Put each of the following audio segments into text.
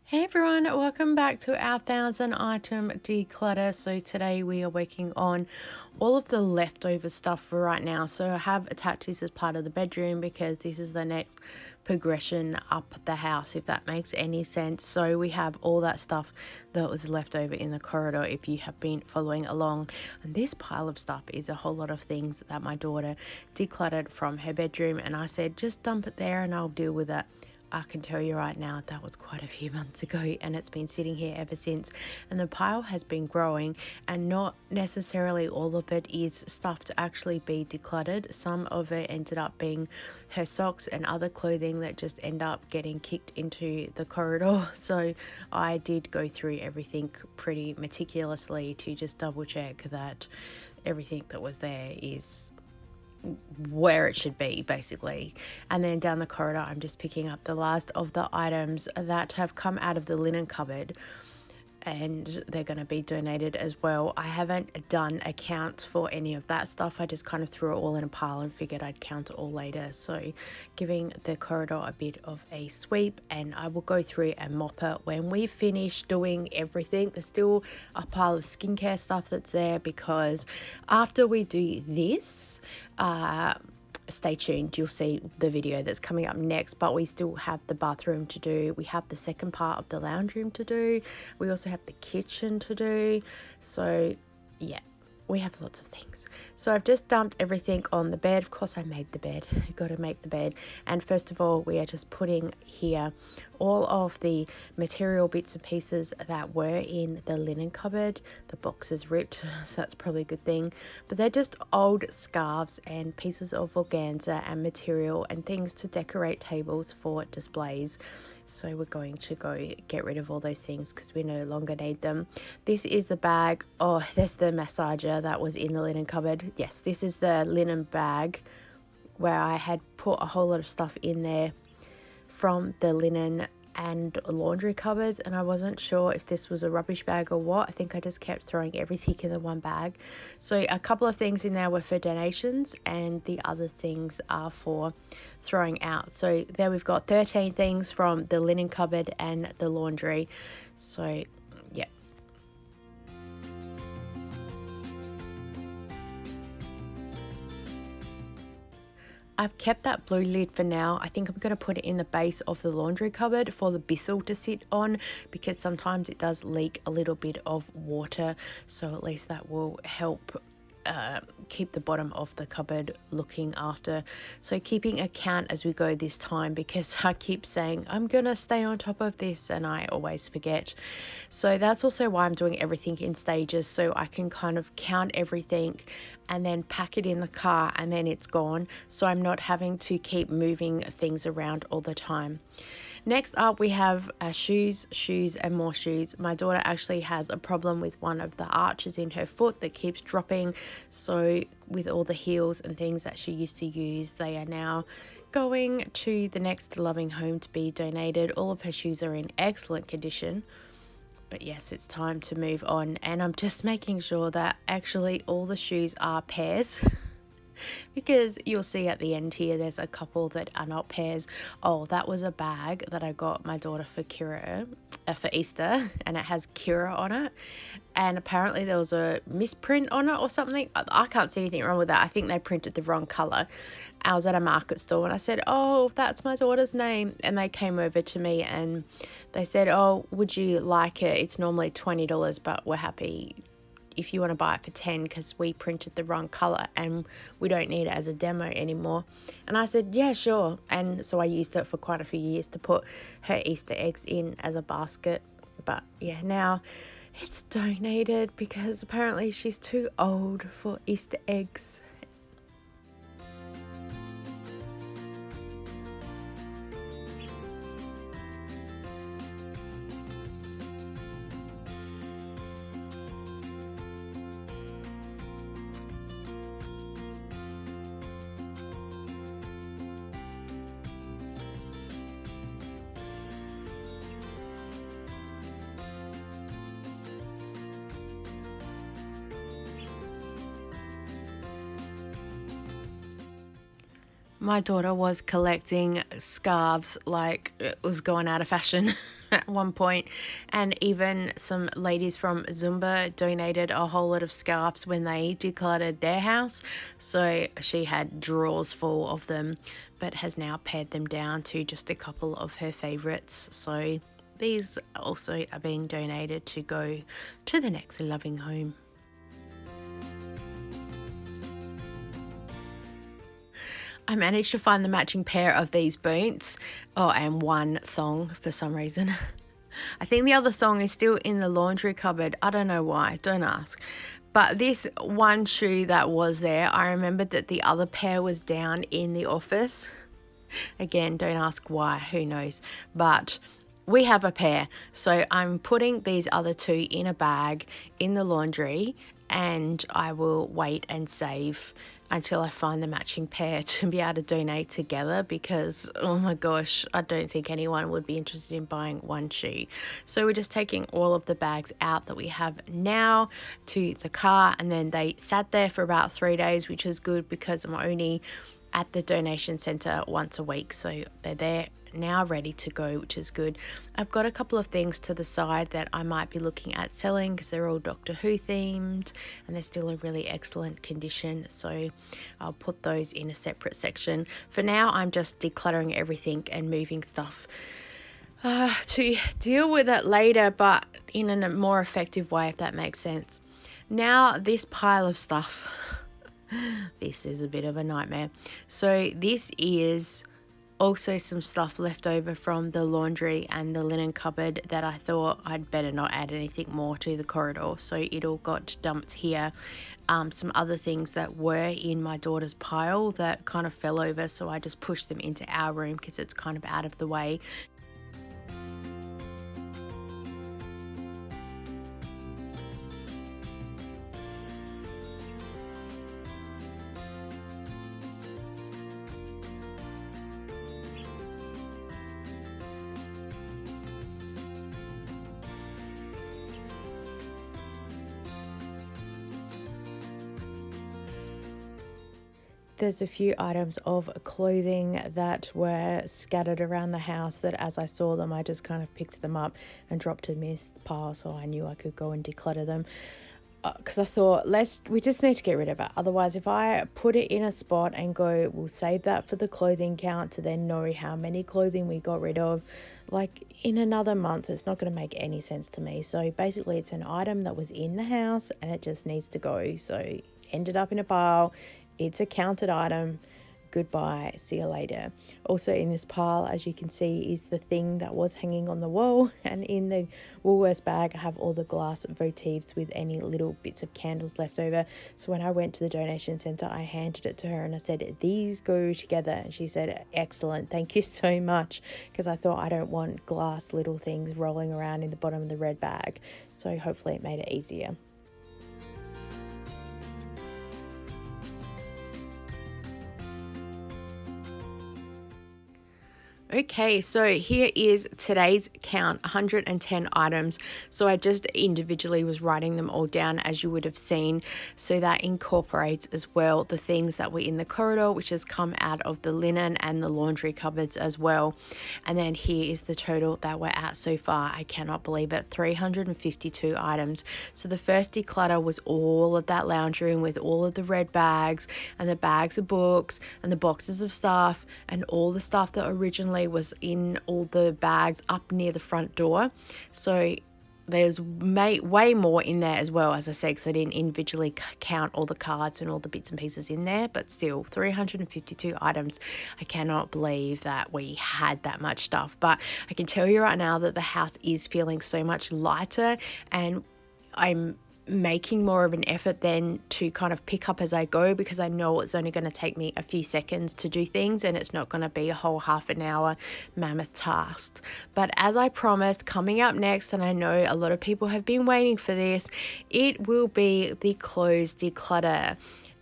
Hey everyone, welcome back to our 1,000 item declutter. So today we are working on all of the leftover stuff for right now. So I have attached this as part of the bedroom because this is the next progression up the house, if that makes any sense. So we have all that stuff that was left over in the corridor if you have been following along. And this pile of stuff is a whole lot of things that my daughter decluttered from her bedroom, and I said just dump it there and I'll deal with it. I can tell you right now that was quite a few months ago, and it's been sitting here ever since, and the pile has been growing, and not necessarily all of it is stuff to actually be decluttered. Some of it ended up being her socks and other clothing that just end up getting kicked into the corridor. So I did go through everything pretty meticulously to just double check that everything that was there is where it should be, basically. And then down the corridor, I'm just picking up the last of the items that have come out of the linen cupboard, and they're going to be donated as well. I haven't done accounts for any of that stuff. I just kind of threw it all in a pile and figured I'd count it all later. So giving the corridor a bit of a sweep, and I will go through and mop it when we finish doing everything. There's still a pile of skincare stuff that's there because after we do this, stay tuned, you'll see the video that's coming up next. But we still have the bathroom to do, we have the second part of the lounge room to do, we also have the kitchen to do. So yeah, we have lots of things. So I've just dumped everything on the bed. Of course I made the bed, got to make the bed. And first of all, we are just putting here all of the material bits and pieces that were in the linen cupboard. The box is ripped, so that's probably a good thing, but they're just old scarves and pieces of organza and material and things to decorate tables for displays. So we're going to go get rid of all those things because we no longer need them. This is the bag. Oh, there's the massager that was in the linen cupboard. Yes, this is the linen bag where I had put a whole lot of stuff in there from the linen and laundry cupboards, and I wasn't sure if this was a rubbish bag or what. I think I just kept throwing everything in the one bag. So a couple of things in there were for donations and the other things are for throwing out. So there we've got 13 things from the linen cupboard and the laundry. So yeah. I've kept that blue lid for now. I think I'm going to put it in the base of the laundry cupboard for the Bissell to sit on, because sometimes it does leak a little bit of water. So at least that will help keep the bottom of the cupboard looking after. So keeping a count as we go this time, because I keep saying I'm gonna stay on top of this and I always forget. So that's also why I'm doing everything in stages, so I can kind of count everything and then pack it in the car and then it's gone, so I'm not having to keep moving things around all the time. Next up, we have shoes, and more shoes. My daughter actually has a problem with one of the arches in her foot that keeps dropping. So with all the heels and things that she used to use, they are now going to the next loving home to be donated. All of her shoes are in excellent condition. But yes, it's time to move on. And I'm just making sure that actually all the shoes are pairs. Because you'll see at the end here there's a couple that are not pairs. Oh, that was a bag that I got my daughter for for Easter, and it has Kira on it, and apparently there was a misprint on it or something. I can't see anything wrong with that. I think they printed the wrong color. I was at a market store and I said, oh, that's my daughter's name, and they came over to me and they said, oh, would you like it? It's normally $20, but we're happy if you want to buy it for 10 because we printed the wrong color and we don't need it as a demo anymore. And I said, yeah, sure. And so I used it for quite a few years to put her Easter eggs in as a basket. But yeah, now it's donated because apparently she's too old for Easter eggs. My daughter was collecting scarves like it was going out of fashion at one point, and even some ladies from Zumba donated a whole lot of scarves when they decluttered their house. So she had drawers full of them, but has now pared them down to just a couple of her favorites. So these also are being donated to go to the next loving home. I managed to find the matching pair of these boots. Oh, and one thong for some reason. I think the other thong is still in the laundry cupboard. I don't know why, don't ask. But this one shoe that was there, I remembered that the other pair was down in the office. Again, don't ask why, who knows. But we have a pair. So I'm putting these other two in a bag in the laundry, and I will wait and save until I find the matching pair to be able to donate together, because oh my gosh, I don't think anyone would be interested in buying one shoe. So we're just taking all of the bags out that we have now to the car, and then they sat there for about 3 days, which is good because I'm only at the donation center once a week, so they're there now ready to go, which is good. I've got a couple of things to the side that I might be looking at selling because they're all Doctor Who themed and they're still in really excellent condition, so I'll put those in a separate section. For now, I'm just decluttering everything and moving stuff to deal with it later, but in a more effective way, if that makes sense. Now, this pile of stuff, this is a bit of a nightmare. So this is also some stuff left over from the laundry and the linen cupboard that I thought I'd better not add anything more to the corridor, so it all got dumped here. Some other things that were in my daughter's pile that kind of fell over, so I just pushed them into our room because it's kind of out of the way. There's a few items of clothing that were scattered around the house that as I saw them, I just kind of picked them up and dropped them in this pile, so I knew I could go and declutter them. Because I thought, we just need to get rid of it. Otherwise, if I put it in a spot and go, we'll save that for the clothing count to then know how many clothing we got rid of, like in another month, it's not going to make any sense to me. So basically, it's an item that was in the house and it just needs to go. So ended up in a pile. It's a counted item. Goodbye, see you later. Also in this pile, as you can see, is the thing that was hanging on the wall, and in the Woolworths bag I have all the glass votives with any little bits of candles left over. So when I went to the donation centre, I handed it to her and I said, these go together, and she said, excellent, thank you so much, because I thought I don't want glass little things rolling around in the bottom of the red bag. So hopefully it made it easier. Okay, so here is today's count, 110 items. So I just individually was writing them all down, as you would have seen. So that incorporates as well the things that were in the corridor, which has come out of the linen and the laundry cupboards as well. And then here is the total that we're at so far. I cannot believe it, 352 items. So the first declutter was all of that lounge room with all of the red bags and the bags of books and the boxes of stuff and all the stuff that originally was in all the bags up near the front door. So there's way more in there as well, as I said, because I didn't individually count all the cards and all the bits and pieces in there, but still 352 items. I cannot believe that we had that much stuff, but I can tell you right now that the house is feeling so much lighter, and I'm making more of an effort then to kind of pick up as I go, because I know it's only going to take me a few seconds to do things and it's not going to be a whole half an hour mammoth task. But as I promised, coming up next, and I know a lot of people have been waiting for this, it will be the clothes declutter.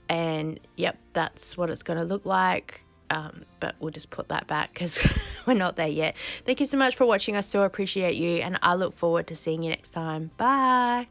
And yep, that's what it's going to look like. But we'll just put that back because we're not there yet. Thank you so much for watching. I so appreciate you, and I look forward to seeing you next time. Bye.